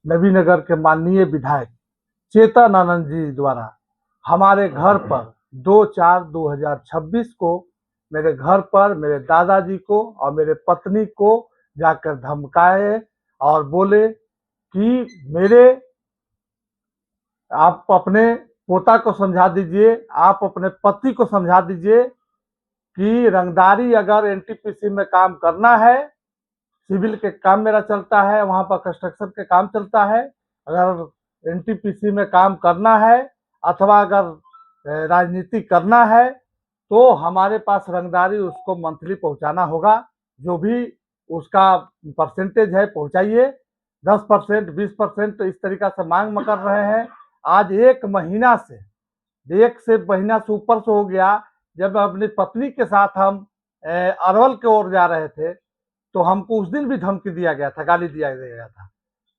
नवीनगर के माननीय विधायक चेतन आनंद जी द्वारा हमारे घर पर 2/4/2026 को मेरे घर पर मेरे दादाजी को और मेरे पत्नी को जाकर धमकाए और बोले कि मेरे आप अपने पोता को समझा दीजिए, आप अपने पति को समझा दीजिए कि रंगदारी अगर एनटीपीसी में काम करना है, सिविल के काम मेरा चलता है, वहां पर कंस्ट्रक्शन के काम चलता है, अगर एनटीपीसी में काम करना है अथवा अगर राजनीति करना है तो हमारे पास रंगदारी उसको मंथली पहुंचाना होगा। जो भी उसका परसेंटेज है पहुंचाइए, 10%, 20% इस तरीका से मांग कर रहे हैं। आज 1 महीना से 1 से महीना से ऊपर से हो गया। जब अपनी पत्नी के साथ हम अरवल की ओर जा रहे थे तो हमको उस दिन भी धमकी दिया गया था, गाली दिया गया था।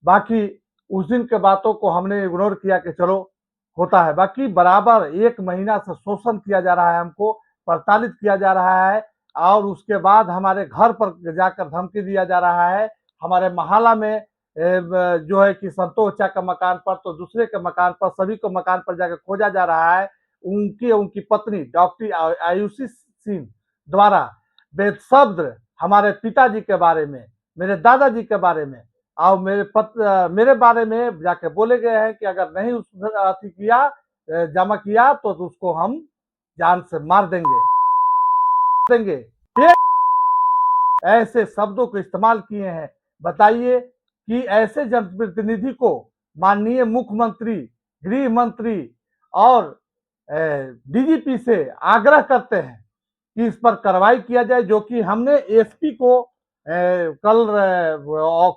बाकी उस दिन के बातों को हमने इग्नोर किया कि चलो होता है। बाकी बराबर 1 महीना से शोषण किया जा रहा है, हमको प्रताड़ित किया जा रहा है और उसके बाद हमारे घर पर जाकर धमकी दिया जा रहा है। हमारे मोहल्ला में जो है कि संतोष चा का मकान पर तो दूसरे के मकान पर, सभी को मकान पर जाकर खोजा जा रहा है। उनकी पत्नी डॉक्टर आयुषी सिंह द्वारा बेशब्द हमारे पिताजी के बारे में, मेरे दादाजी के बारे में और मेरे बारे में जाके बोले गए हैं कि अगर नहीं उस अति किया, जमा किया तो उसको हम जान से मार देंगे। ये ऐसे शब्दों को इस्तेमाल किए हैं। बताइए कि ऐसे जनप्रतिनिधि को माननीय मुख्यमंत्री, गृह मंत्री और डीजीपी से आग्रह करते हैं कि इस पर कार्रवाई किया जाए। जो कि हमने एसपी को कल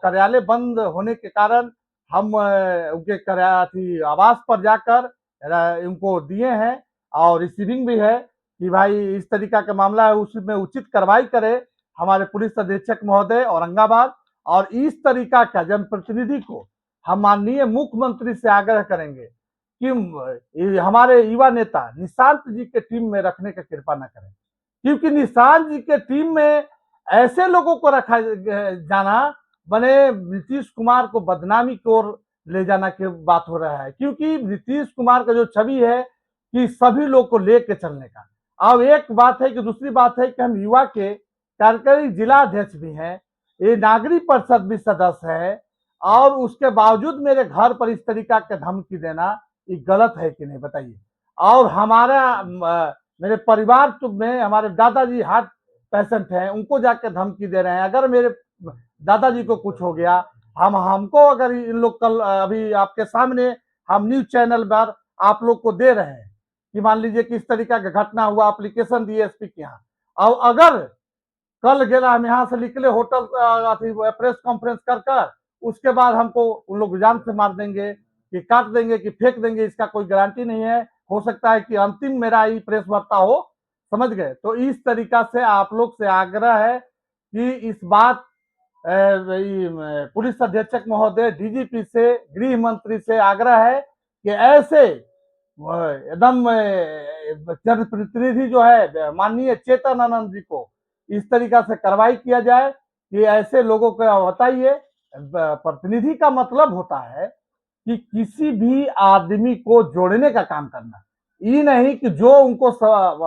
कार्यालय बंद होने के कारण हम उनके आवास पर जाकर उनको दिए हैं और रिसीविंग भी है कि भाई इस तरीका का मामला है, उसमें उचित कार्रवाई करे हमारे पुलिस अधीक्षक महोदय औरंगाबाद। और इस तरीका का जनप्रतिनिधि को हम माननीय मुख्यमंत्री से आग्रह करेंगे कि हमारे युवा नेता निशांत जी के टीम में रखने का कृपा न करें, क्योंकि निशांत जी के टीम में ऐसे लोगों को रखा जाना बने नीतीश कुमार को बदनामी की ओर ले जाना की बात हो रहा है। क्योंकि नीतीश कुमार का जो छवि है कि सभी लोग को लेके चलने का। अब एक बात है कि दूसरी बात है कि हम युवा के कार्यकारी जिला अध्यक्ष भी हैं, ये नागरिक परिषद भी सदस्य है और उसके बावजूद मेरे घर पर इस तरीका के धमकी देना ये गलत है कि नहीं बताइए। और हमारा मेरे परिवार में हमारे दादाजी हार्ट पेशेंट हैं, उनको जाके धमकी दे रहे हैं। अगर मेरे दादाजी को कुछ हो गया, हमको अगर इन लोग कल अभी आपके सामने हम न्यूज चैनल पर आप लोग को दे रहे हैं कि मान लीजिए किस तरीका का घटना हुआ, एप्लीकेशन दिए एसपी के यहाँ, और अगर कल गेला हम यहाँ से निकले होटल प्रेस कॉन्फ्रेंस कर उसके बाद हमको उन लोग जान से मार देंगे कि काट देंगे कि फेंक देंगे, इसका कोई गारंटी नहीं है। हो सकता है कि अंतिम मेरा ही प्रेस वार्ता हो, समझ गए। तो इस तरीका से आप लोग से आग्रह है कि इस बात पुलिस अधीक्षक महोदय, डीजीपी से, गृह मंत्री से आग्रह है कि ऐसे एकदम जनप्रतिनिधि जो है माननीय चेतन आनंद जी को इस तरीका से कार्रवाई किया जाए कि ऐसे लोगों को बताइए। प्रतिनिधि का मतलब होता है कि किसी भी आदमी को जोड़ने का काम करना, ये नहीं कि जो उनको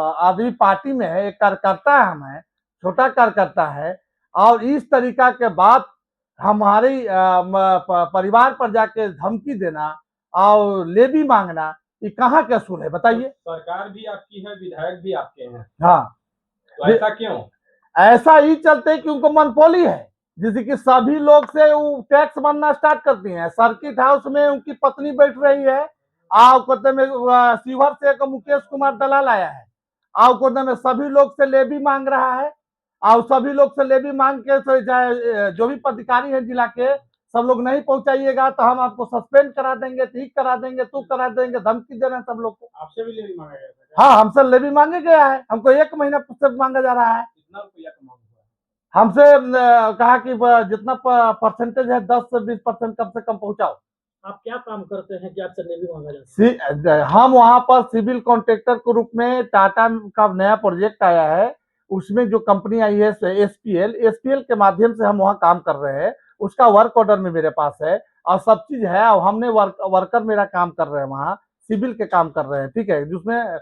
आदमी पार्टी में है, एक कार्यकर्ता हम है, छोटा कार्यकर्ता है, और इस तरीका के बात हमारी परिवार पर जाके धमकी देना और लेवी मांगना, ये कहाँ के असूल है बताइए। सरकार भी आपकी है, विधायक भी आपके हैं। हाँ, तो ऐसा क्यों? ऐसा ही चलते कि उनको मनपोली है, जैसे कि सभी लोग से वो टैक्स बनना स्टार्ट करती हैं। सर्किट हाउस में उनकी पत्नी बैठ रही है, कोते में शिवहर से एक मुकेश कुमार दलाल आया है, कोते में सभी लोग से लेवी मांग रहा है, और सभी लोग से लेवी मांग के जो भी पदाधिकारी है जिला के, सब लोग नहीं पहुंचाइएगा तो हम आपको सस्पेंड करा देंगे, ठीक करा देंगे, तू करा देंगे, धमकी दे रहे हैं सब लोग को। आपसे भी लेवी मांगा गया था? हाँ, हमसे लेवी मांगे गया है, हमको 1 महीना से मांगा जा रहा है। कितना रुपया का मांग हुआ? हमसे कहा कि जितना परसेंटेज है 10 से 20% कम से कम पहुंचाओ। आप क्या काम करते हैं कि आपसे लेवी मांगा जाता है? हम वहां पर सिविल कॉन्ट्रैक्टर के रूप में टाटा का नया प्रोजेक्ट आया है, उसमें जो कंपनी आई है एसपीएल के माध्यम से हम वहां काम कर रहे हैं। उसका वर्क ऑर्डर में मेरे पास है और सब चीज है। और हमने वर्कर मेरा काम कर रहे हैं वहाँ, सिविल के काम कर रहे हैं, ठीक है, जिसमें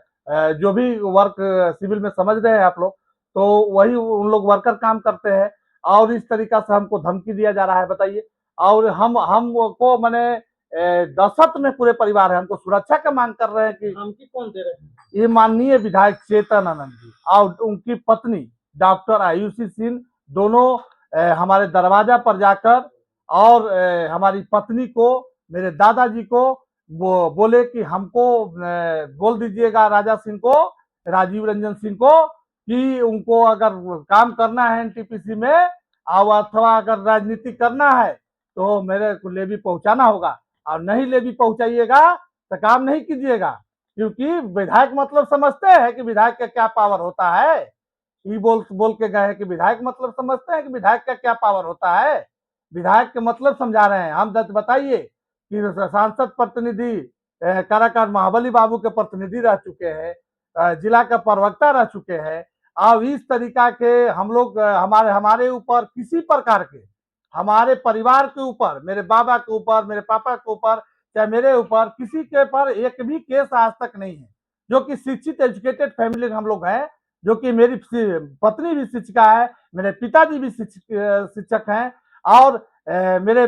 जो भी वर्क सिविल में समझ रहे हैं आप लोग, तो वही उन लोग वर्कर काम करते हैं। और इस तरीका से हमको धमकी दिया जा रहा है, बताइए। और हमको मैंने दहशत में पूरे परिवार है, हमको सुरक्षा का मांग कर रहे हैं कि धमकी कौन दे रहे हैं? ये माननीय विधायक चेतन आनंद जी और उनकी पत्नी डॉक्टर आयुषी सिंह, दोनों हमारे दरवाजा पर जाकर और हमारी पत्नी को, मेरे दादाजी को वो बोले कि हमको बोल दीजिएगा राजा सिंह को, राजीव रंजन सिंह को, कि उनको अगर काम करना है एनटीपीसी में और अथवा अगर राजनीति करना है तो मेरे को लेवी पहुंचाना होगा, और नहीं लेवी पहुंचाइएगा तो काम नहीं कीजिएगा। क्योंकि विधायक मतलब समझते हैं कि विधायक का क्या पावर होता है। ये बोल के गए हैं कि विधायक मतलब समझते हैं कि विधायक का क्या पावर होता है। विधायक के मतलब समझा रहे हैं हम। बताइए कि सांसद प्रतिनिधि काराकाट महाबली बाबू के प्रतिनिधि रह चुके हैं, जिला का प्रवक्ता रह चुके हैं। अब इस तरीका के हम लोग हमारे ऊपर किसी प्रकार के, हमारे परिवार के ऊपर, मेरे बाबा के ऊपर, मेरे पापा के ऊपर, चाहे मेरे ऊपर, किसी के पर एक भी केस आज तक नहीं है। जो कि शिक्षित एजुकेटेड फैमिली हम लोग हैं, जो कि मेरी पत्नी भी शिक्षिका है, मेरे पिताजी भी शिक्षक हैं, और मेरे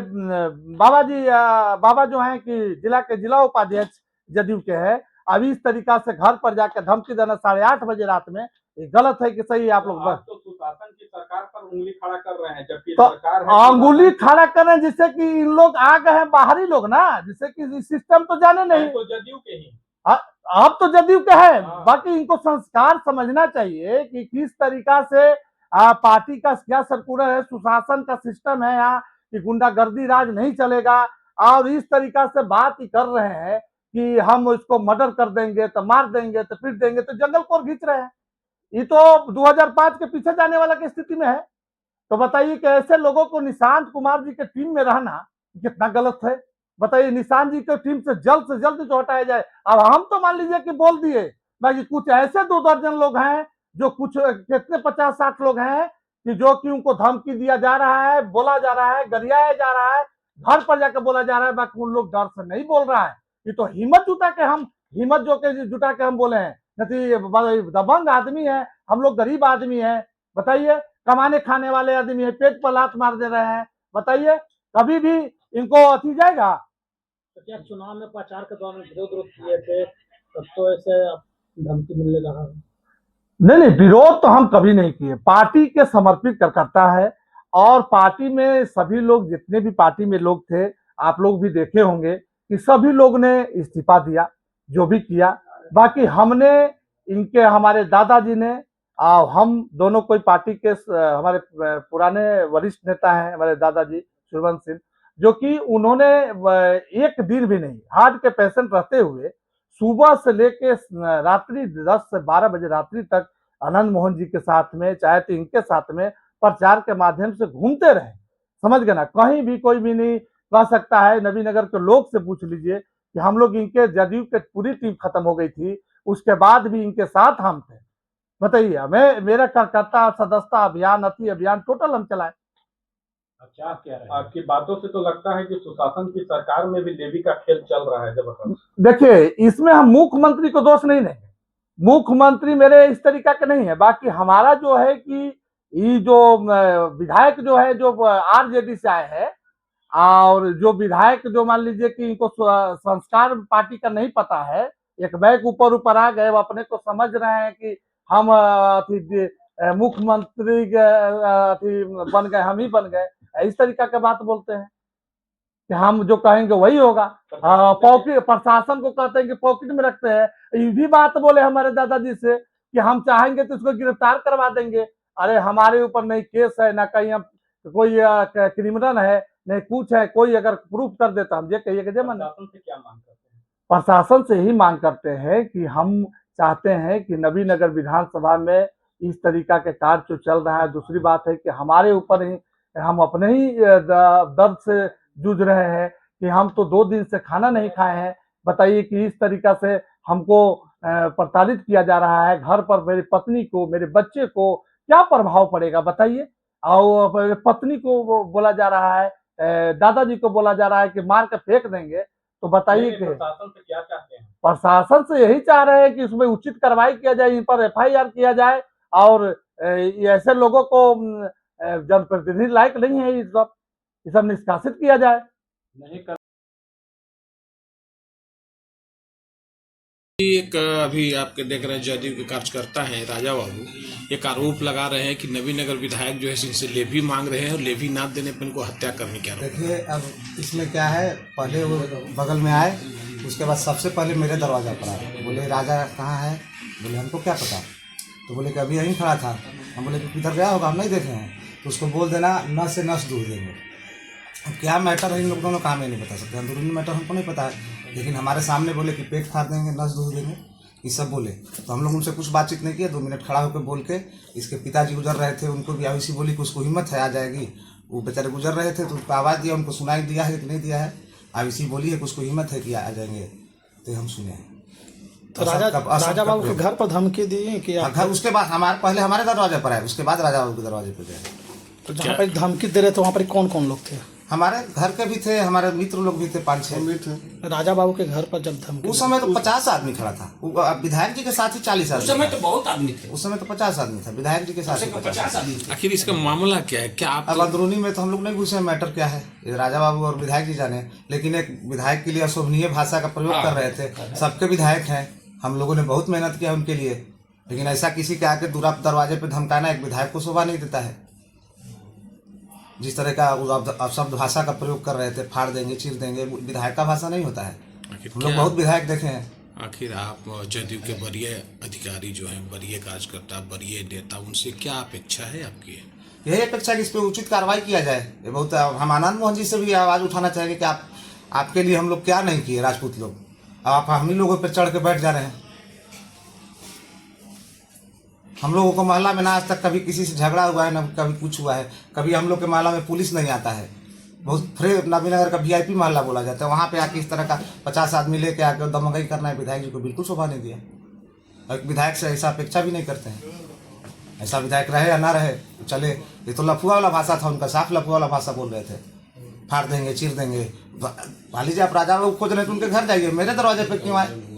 बाबा जो हैं कि जिला के जिला उपाध्यक्ष जदयू के हैं। अब इस तरीका से घर पर जाकर धमकी देना 8:30 बजे रात में, ये गलत है कि सही है? आप लोग बस तो सुशासन की सरकार पर उंगली खड़ा कर रहे हैं, जबकि तो सरकार है अंगुली खड़ा कर रहे हैं, जिससे कि इन लोग आ गए हैं बाहरी लोग ना, जिससे कि सिस्टम तो जाने नहीं। तो जदयू के ही आप तो जदयू के हैं, हाँ। बाकी इनको संस्कार समझना चाहिए कि किस तरीका से पार्टी का क्या सर्कुलर है, सुशासन का सिस्टम है यहाँ, कि गुंडागर्दी राज नहीं चलेगा। और इस तरीका से बात ही कर रहे हैं कि हम इसको मर्डर कर देंगे, तो मार देंगे, तो पीट देंगे, तो जंगल को खींच रहे हैं। ये तो 2005 के पीछे जाने वाला की स्थिति में है। तो बताइए कि ऐसे लोगों को निशांत कुमार जी के टीम में रहना कितना गलत है। बताइए, निशांत जी के टीम से जल्द जो हटाया जाए। अब हम तो मान लीजिए कि बोल दिए, बाकी कुछ ऐसे 2 दर्जन लोग हैं, जो कुछ कितने 50-60 लोग हैं कि जो कि उनको धमकी दिया जा रहा है, बोला जा रहा है, गरियाया जा रहा है, घर पर जाकर बोला जा रहा है, बाकी उन लोग डर से नहीं बोल रहा है। ये तो हिम्मत जुटा के हम बोले हैं, नहीं दबंग आदमी है, हम लोग गरीब आदमी है। बताइए, कमाने खाने वाले आदमी है, पेट पर लात मार दे रहे हैं। बताइए, कभी भी इनको अति जाएगा? तो क्या चुनाव में प्रचार के दौरान विरोध किए थे, तब तो ऐसे धमकी मिलने लगा? नहीं, विरोध तो हम कभी नहीं किए। पार्टी के समर्पित करता है, और पार्टी में सभी लोग, जितने भी पार्टी में लोग थे, आप लोग भी देखे होंगे कि सभी लोग ने इस्तीफा दिया, जो भी किया। बाकी हमने, हमारे दादाजी ने, हम दोनों कोई पार्टी के हमारे पुराने वरिष्ठ नेता हैं, हमारे दादाजी सुरवंश सिंह, जो कि उन्होंने एक दिन भी नहीं, हार्ट के पेशेंट रहते हुए सुबह से लेके रात्रि 10 से 12 बजे रात्रि तक आनंद मोहन जी के साथ में, चाहे तो इनके साथ में प्रचार के माध्यम से घूमते रहे। समझ गए ना? कहीं भी कोई भी नहीं कह सकता है। नबीनगर के लोग से पूछ लीजिए कि हम लोग, इनके जदयू के पूरी टीम खत्म हो गई थी, उसके बाद भी इनके साथ हम थे। बताइए, हमें मेरा कार्यकर्ता सदस्यता अभियान, अति अभियान टोटल हम चलाए। अच्छा, आप कह रहे हैं? आपकी बातों से तो लगता है कि सुशासन की सरकार में भी लेवी का खेल चल रहा है जबरदस्त। देखिए, इसमें हम मुख्यमंत्री को दोष नहीं देंगे। मुख्यमंत्री मेरे इस तरीका के नहीं है। बाकी हमारा जो है कि ये जो विधायक जो है, जो आरजेडी से आए हैं, और जो विधायक जो मान लीजिए कि इनको संस्कार पार्टी का नहीं पता है, एक बैग ऊपर आ गए, वो अपने को समझ रहे हैं कि हम मुख्यमंत्री बन गए, हम ही बन गए। इस तरीका की बात बोलते हैं कि हम जो कहेंगे वही होगा। पॉकेट, प्रशासन को कहते हैं कि पॉकेट में रखते हैं। ये भी बात बोले हमारे दादाजी से कि हम चाहेंगे तो इसको गिरफ्तार करवा देंगे। अरे, हमारे ऊपर नहीं केस है, ना कहीं हम कोई क्रिमिनल है, नहीं कुछ है। कोई अगर प्रूफ कर देता, हम ये कहिए कि प्रशासन से क्या मांग करते हैं? प्रशासन से ही मांग करते हैं कि हम चाहते हैं कि नबीनगर विधानसभा में इस तरीका के कार्य जो चल रहा है। दूसरी बात है कि हमारे ऊपर ही, हम अपने ही दर्द से जूझ रहे हैं कि हम तो 2 दिन से खाना नहीं खाए हैं। बताइए कि इस तरीका से हमको प्रताड़ित किया जा रहा है। घर पर मेरी पत्नी को, मेरे बच्चे को क्या प्रभाव पड़ेगा? बताइए। और अपने पत्नी को बोला जा रहा है, दादाजी को बोला जा रहा है कि मार के फेंक देंगे, तो बताइए कि प्रशासन से क्या चाहते हैं? प्रशासन से यही चाह रहे हैं कि इसमें उचित कार्रवाई किया जाए, इन पर एफआईआर किया जाए और ये ऐसे लोगों को जनप्रतिनिधि लायक नहीं है, ये सब निष्कासित किया जाए। नहीं कर एक अभी आपके देख रहे हैं जदयू के कार्यकर्ता हैं राजा बाबू, एक आरोप लगा रहे हैं कि नवीनगर विधायक जो है इनसे लेवी मांग रहे हैं और लेवी ना देने पर इनको हत्या करने के आरोप। देखिए अब इसमें क्या है, पहले वो बगल में आए, उसके बाद सबसे पहले मेरे दरवाजा पर आए, बोले राजा कहाँ है, बोले हमको क्या पता, तो बोले कि अभी यहीं खड़ा था, हम बोले कि किधर गया होगा, हम नहीं देखे हैं, तो उसको बोल देना नस से नस दूर देंगे। अब क्या मैटर है इन लोग दोनों काम ही नहीं बता सकते, अंदरूनी मैटर हमको नहीं पता है, लेकिन हमारे सामने बोले कि पेट फाड़ देंगे, नस दूर देंगे, ये सब बोले। तो हम लोग उनसे कुछ बातचीत नहीं किया, 2 मिनट खड़ा होकर बोल के इसके पिताजी गुजर रहे थे, उनको भी आयुषी बोली कि उसको हिम्मत है आ जाएगी, वो बेचारे गुजर रहे थे तो उसको आवाज़ दिया, उनको सुनाई दिया है कि नहीं दिया है, आयुषी बोली है कि उसको हिम्मत है कि आ जाएंगे, तो हम सुने हैं। तो राजा बाबू के घर पर धमकी दी कि घर उसके बाद पहले हमारे दरवाजे पर आए, उसके बाद राजा बाबू के दरवाजे पर गए। तो जहाँ पर धमकी दे रहे थे वहाँ पर कौन कौन लोग थे? हमारे घर के भी थे, हमारे मित्र लोग भी थे, 5-6 थे। राजा बाबू के घर पर जब धमकी, उस समय तो 50 आदमी खड़ा था, विधायक जी के साथ ही 40 आदमी। उस समय तो बहुत आदमी थे, उस समय तो 50 आदमी था, विधायक जी के साथ ही 50 आदमी थे। आखिर इसका मामला क्या है, क्या आप अब अंदरूनी में तो हम लोग नहीं घुसे, मैटर क्या है ये राजा बाबू और विधायक जी जाने, लेकिन एक विधायक के लिए अशोभनीय भाषा का प्रयोग कर रहे थे। सबके विधायक हैं, हम लोगों ने बहुत मेहनत किया उनके लिए, लेकिन ऐसा किसी के आके दरवाजे पे धमकाना एक विधायक को शोभा नहीं देता है। जिस तरह का अपशब्द भाषा का प्रयोग कर रहे थे, फाड़ देंगे, चीर देंगे, विधायक का भाषा नहीं होता है। हम लोग बहुत विधायक देखे हैं। आखिर आप जदयू के वरीय अधिकारी जो हैं, वरीय कार्यकर्ता, वरीय नेता, उनसे क्या अपेक्षा है आपकी? यही अपेक्षा कि इस पर उचित कार्रवाई किया जाए। ये बहुत हम आनंद मोहन जी से भी आवाज़ उठाना चाहेंगे कि आपके लिए हम लोग क्या नहीं किए, राजपूत लोग, आप हम ही लोगों पर चढ़ के बैठ जा रहे हैं। हम लोगों को मोहल्ला में ना आज तक कभी किसी से झगड़ा हुआ है, ना कभी कुछ हुआ है, कभी हम लोग के मोहल्ला में पुलिस नहीं आता है। बहुत नवीनगर का VIP मोहल्ला बोला जाता है, वहाँ पे आके इस तरह का 50 आदमी लेके आके दमगई करना है, विधायक जी को बिल्कुल शोभा नहीं दिया। और विधायक से ऐसा अपेक्षा भी नहीं करते हैं, ऐसा विधायक रहे या ना रहे चले। ये तो लफुआ वाला भाषा था उनका, साफ लफुआ वाला भाषा बोल रहे थे, फाड़ देंगे, चीर देंगे। मान लीजिए आप राजा बाबू खोज रहे थे, उनके घर जाइए, मेरे दरवाजे पे क्यों आए?